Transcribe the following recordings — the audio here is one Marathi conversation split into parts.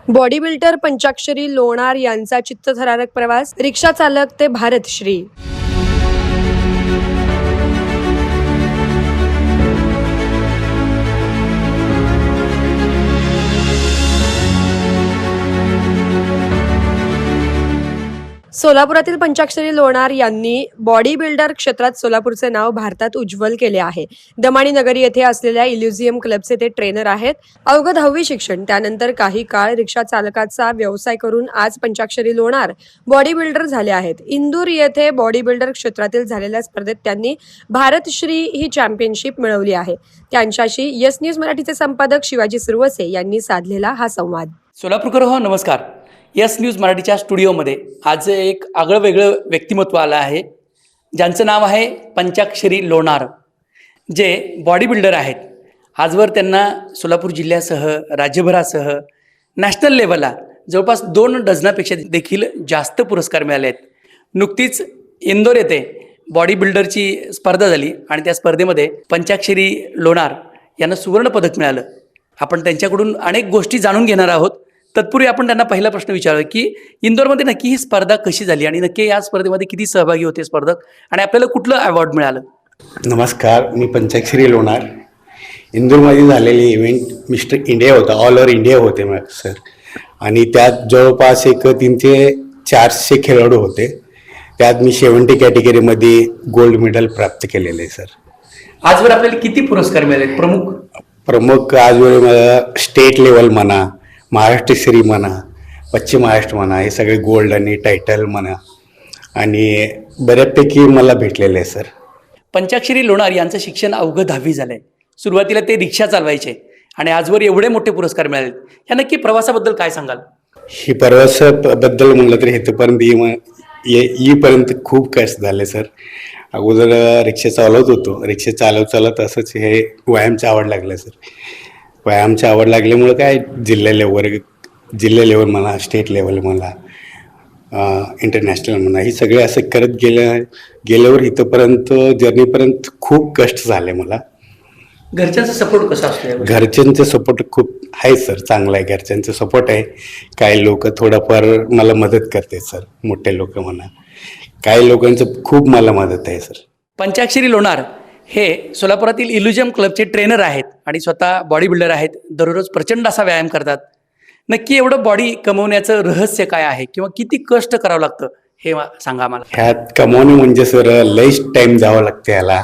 बॉडी बिल्डर पंचाक्षरी लोणार यांचा चित्तथरारक प्रवास, रिक्षा चालक ते भारतश्री. सोलापुरातील पंचाक्षरी लोणार यांनी बॉडी बिल्डर क्षेत्रात सोलापूरचे नाव भारतात उज्ज्वल केले आहे. दमाणी नगरी येथे असलेल्या इल्युझियम क्लबचे ते ट्रेनर आहेत. अवघं 10वी शिक्षण, त्यानंतर काही काळ रिक्षा चालकाचा व्यवसाय करून आज पंचाक्षरी लोणार बॉडी बिल्डर झाले आहेत. इंदूर येथे बॉडी बिल्डर क्षेत्रातील झालेल्या स्पर्धेत त्यांनी भारतश्री ही चॅम्पियनशिप मिळवली आहे. त्यांच्याशी यस न्यूज मराठीचे संपादक शिवाजी सुरवसे यांनी साधलेला हा संवाद. सोलापूरकर हो, नमस्कार. यस न्यूज मराठीच्या स्टुडिओमध्ये आज एक आगळं वेगळं व्यक्तिमत्व आलं आहे, ज्यांचं नाव आहे पंचाक्षरी लोणार, जे बॉडी बिल्डर आहेत. आजवर त्यांना सोलापूर जिल्ह्यासह राज्यभरासह नॅशनल लेवलला जवळपास 2 डझनापेक्षा देखील जास्त पुरस्कार मिळाले आहेत. नुकतीच इंदोर येथे बॉडी बिल्डरची स्पर्धा झाली आणि त्या स्पर्धेमध्ये पंचाक्षरी लोणार यांना सुवर्णपदक मिळालं. आपण त्यांच्याकडून अनेक गोष्टी जाणून घेणार आहोत. तत्पूर्वी आपण त्यांना पहिला प्रश्न विचारूया की इंदोरमध्ये नक्की ही स्पर्धा कशी झाली आणि नक्की या स्पर्धेमध्ये किती सहभागी होते स्पर्धक आणि आपल्याला कुठलं अवॉर्ड मिळालं? नमस्कार, मी पंचाक्षरी लोणार. इंदूरमध्ये झालेले इव्हेंट मिस्टर इंडिया होता, ऑल ओव्हर इंडिया होते सर. आणि त्यात जवळपास 300 ते 400 खेळाडू होते. त्यात मी 70 कॅटेगरीमध्ये गोल्ड मेडल प्राप्त केलेले सर. आजवर आपल्याला किती पुरस्कार मिळाले? प्रमुख आजवर मला स्टेट लेवल म्हणा, महाराष्ट्रश्री म्हणा, पश्चिम महाराष्ट्र म्हणा, हे सगळे गोल्ड आणि टायटल म्हणा आणि बऱ्यापैकी मला भेटलेले आहे सर. पंचाक्षरी लोणार यांचं शिक्षण अवघं 10वी झालंय. सुरुवातीला ते रिक्षा चालवायचे आणि आजवर एवढे मोठे पुरस्कार मिळाले. या नक्की प्रवासाबद्दल काय सांगाल? ही प्रवासाबद्दल म्हणलं तर इथंपर्यंत येईपर्यंत खूप कष्ट झाले सर. अगोदर रिक्षा चालवत होतो, रिक्षा चालवत असंच हे व्यायामची आवड लागलं सर. व्यायामची आवड लागल्यामुळं काय जिल्हा लेवल म्हणा, स्टेट लेवल म्हणा, इंटरनॅशनल म्हणा, ही सगळे असं करत गेल्यावर इथंपर्यंत जर्नीपर्यंत खूप कष्ट झाले मला. घरच्यांचा सपोर्ट कसा असतो? घरच्यांचा सपोर्ट खूप आहे सर, चांगला आहे. घरच्यांचा सपोर्ट आहे. काही लोक थोडाफार मला मदत करते सर, मोठे लोक म्हणा. काही लोकांचं खूप मला मदत आहे सर. पंचाक्षरी लोणार हे सोलापुरातील इल्युझियम क्लबचे ट्रेनर आहेत आणि स्वतः बॉडी बिल्डर आहेत. दररोज प्रचंड असा व्यायाम करतात. नक्की एवढं बॉडी कमवण्याचं रहस्य काय आहे किंवा किती कष्ट करावं लागतं हे सांगा मला. ह्यात कमवणे म्हणजे सर लईच टाईम द्यावं लागतं याला.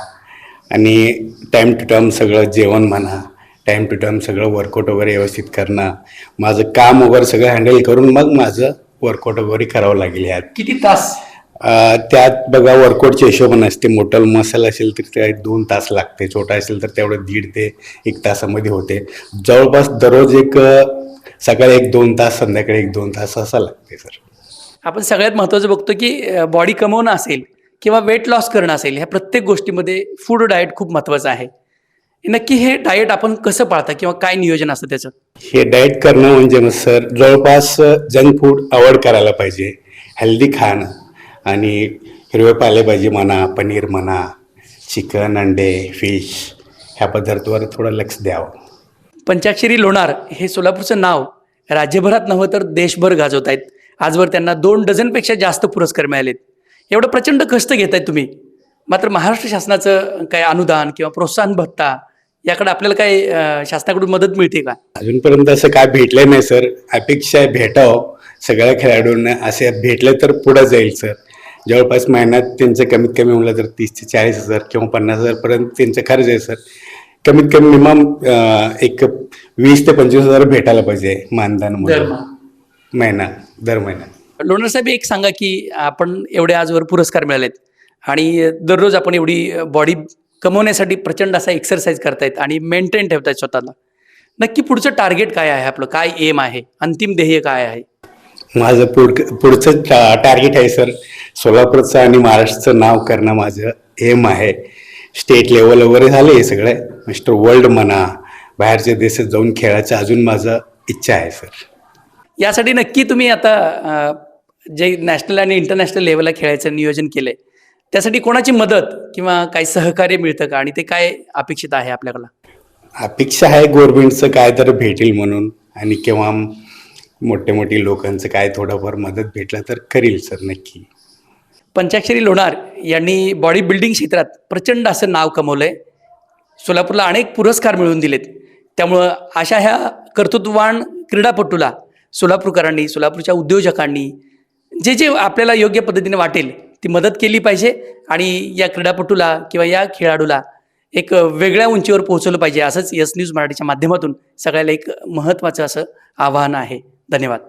आणि टाईम टू टाईम सगळं जेवण म्हणा, टाईम टू टाईम सगळं वर्कआउट वगैरे व्यवस्थित करणं, माझं काम वगैरे सगळं हँडल करून मग माझं वर्कआउट वगैरे करावं लागेल. ह्यात किती तास? त्यात बघा वर्कआउटचे हिशोबाने असते. मोठा मसल असेल तर ते 2 तास लागते, छोटा असेल तर तेवढं 1.5 ते 1 तासामध्ये होते. जवळपास दररोज सकाळी 1-2 तास, संध्याकाळी 1-2 तास असं लागते सर. आपण सगळ्यात महत्त्वाचं बघतो की बॉडी कमवणं असेल किंवा वेट लॉस करणं असेल, ह्या प्रत्येक गोष्टीमध्ये फूड डाएट खूप महत्त्वाचं आहे. नक्की हे डाएट आपण कसं पाळता किंवा काय नियोजन असतं त्याचं? हे डाएट करणं म्हणजे मग सर जवळपास जंक फूड अवॉइड करायला पाहिजे. हेल्दी खाणं आणि हिरवे पालेभाजी म्हणा, पनीर म्हणा, चिकन, अंडे, फिश ह्या पदार्थावर थोडं लक्ष द्यावं. पंचाक्षरी लोणार हे सोलापूरचं नाव राज्यभरात नव्हे तर देशभर गाजवत आहेत. आजवर त्यांना 2 डझनपेक्षा जास्त पुरस्कार मिळालेत. एवढं प्रचंड कष्ट घेत आहेत तुम्ही. मात्र महाराष्ट्र शासनाचं काय अनुदान किंवा प्रोत्साहन भत्ता याकडे आपल्याला काय शासनाकडून मदत मिळते का? अजूनपर्यंत असं काय भेटलं नाही सर. अपेक्षा आहे भेटावं सगळ्या खेळाडूंना. असे भेटलं तर पुढं जाईल सर. जवळपास महिन्यात त्यांचं कमीत कमी म्हणलं तर 30 ते 40 हजार किंवा 50 हजारपर्यंत त्यांचा खर्च आहे सर. कमीत कमी मिनिमम 20 ते 25 हजार भेटायला पाहिजे मानधन दर महिना. लोणार साहेब, एक सांगा की आपण एवढे आजवर पुरस्कार मिळालेत आणि दररोज आपण एवढी बॉडी कमवण्यासाठी प्रचंड असा एक्सरसाइज करतायत आणि मेंटेन ठेवतायत स्वतःला. नक्की पुढचं टार्गेट काय आहे आपलं? काय एम आहे? अंतिम ध्येय काय आहे? माझं पुढचं टार्गेट आहे सर, सोलापूरचं आणि महाराष्ट्राचं नाव करणं माझं एम आहे. स्टेट लेवल वगैरे झाले हे सगळं. मिस्टर वर्ल्ड म्हणा, बाहेरच्या देशात जाऊन खेळायचं अजून माझं इच्छा आहे सर. यासाठी नक्की तुम्ही आता जे नॅशनल आणि इंटरनॅशनल लेवलला खेळायचं नियोजन केलंय, त्यासाठी कोणाची मदत किंवा काही सहकार्य मिळतं का आणि ते काय अपेक्षित आहे आपल्याला? अपेक्षा आहे गव्हर्नमेंटचं काय तर भेटेल म्हणून आणि किंवा मोठे लोकांचं काय थोडंफार मदत भेटला तर करील सर नक्की. पंचाक्षरी लोणार यांनी बॉडी बिल्डिंग क्षेत्रात प्रचंड असं नाव कमवलं आहे. सोलापूरला अनेक पुरस्कार मिळवून दिलेत. त्यामुळं अशा ह्या कर्तृत्ववान क्रीडापटूला सोलापूरकरांनी, सोलापूरच्या उद्योजकांनी जे आपल्याला योग्य पद्धतीने वाटेल ती मदत केली पाहिजे आणि या क्रीडापटूला किंवा या खेळाडूला एक वेगळ्या उंचीवर पोहोचवलं पाहिजे. असंच यस न्यूज मराठीच्या माध्यमातून सगळ्याला एक महत्त्वाचं असं आवाहन आहे. धन्यवाद.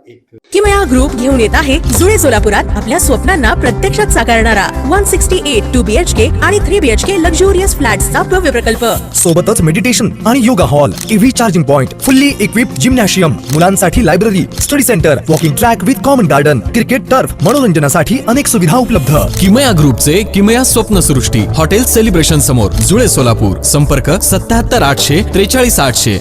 किमया ग्रुप घेऊन येत आहे जुळे सोलापुरात आपल्या स्वप्नांना प्रत्यक्षात साकारणारा 168 2 BHK आणि 3 BHK लक्झुरियस फ्लॅट्सचा भव्य प्रकल्प. सोबतच मेडिटेशन आणि yoga hall, EV charging point, fully equipped gymnasium, मुलांसाठी library, study centre, walking track with common garden, cricket turf, मनोरंजनासाठी अनेक सुविधा उपलब्ध. किमया ग्रुपचे किमया स्वप्नसृष्टी हॉटेल सेलिब्रेशन समोर जुळे सोलापूर. संपर्क 77 800 43 800.